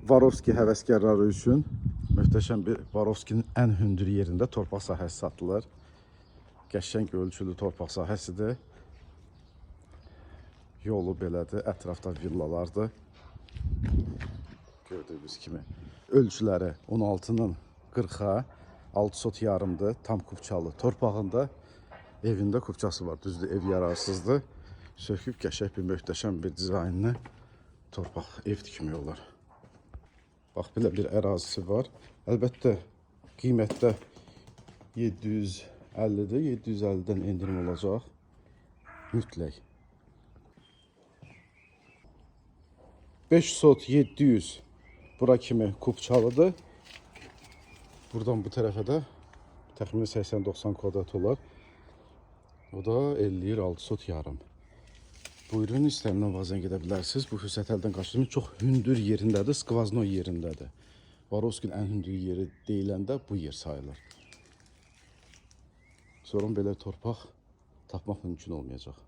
Varovski həvəskarları üçün möhtəşəm bir Varovskinin ən hündür yerində torpaq sahəsi satılır. Qəşəng ölçülü torpaq sahəsidir. Yolu belədir, ətrafda villalardır. Gördüyünüz kimi. Ölçüləri 16-nın 40-a, 6 sot yarımdır, tam kupçalı torpağında. Evində kupçası var, düzdür, ev yararsızdır. Söküb qəşəng bir möhtəşəm bir dizaynlı torpaq ev tikmək olar. Bax, belə bir ərazisi var. Əlbəttə, qiymətdə 750-dir. 750-dən endirim olacaq. Mütləq. 5 sot 700 bura kimi kupçalıdır. Buradan bu tərəfə də təxminən 80-90 kvadrat olar. O da 56 sot yarım. Buyurun, istəyimdən bazen gedə bilərsiniz. Bu fürsət əldən qaçırmayın. Çox hündür yerindədir, skvazno yerindədir. Varovskinin ən hündür yeri deyiləndə bu yer sayılır. Sonra belə torpaq tapmaq mümkün olmayacaq.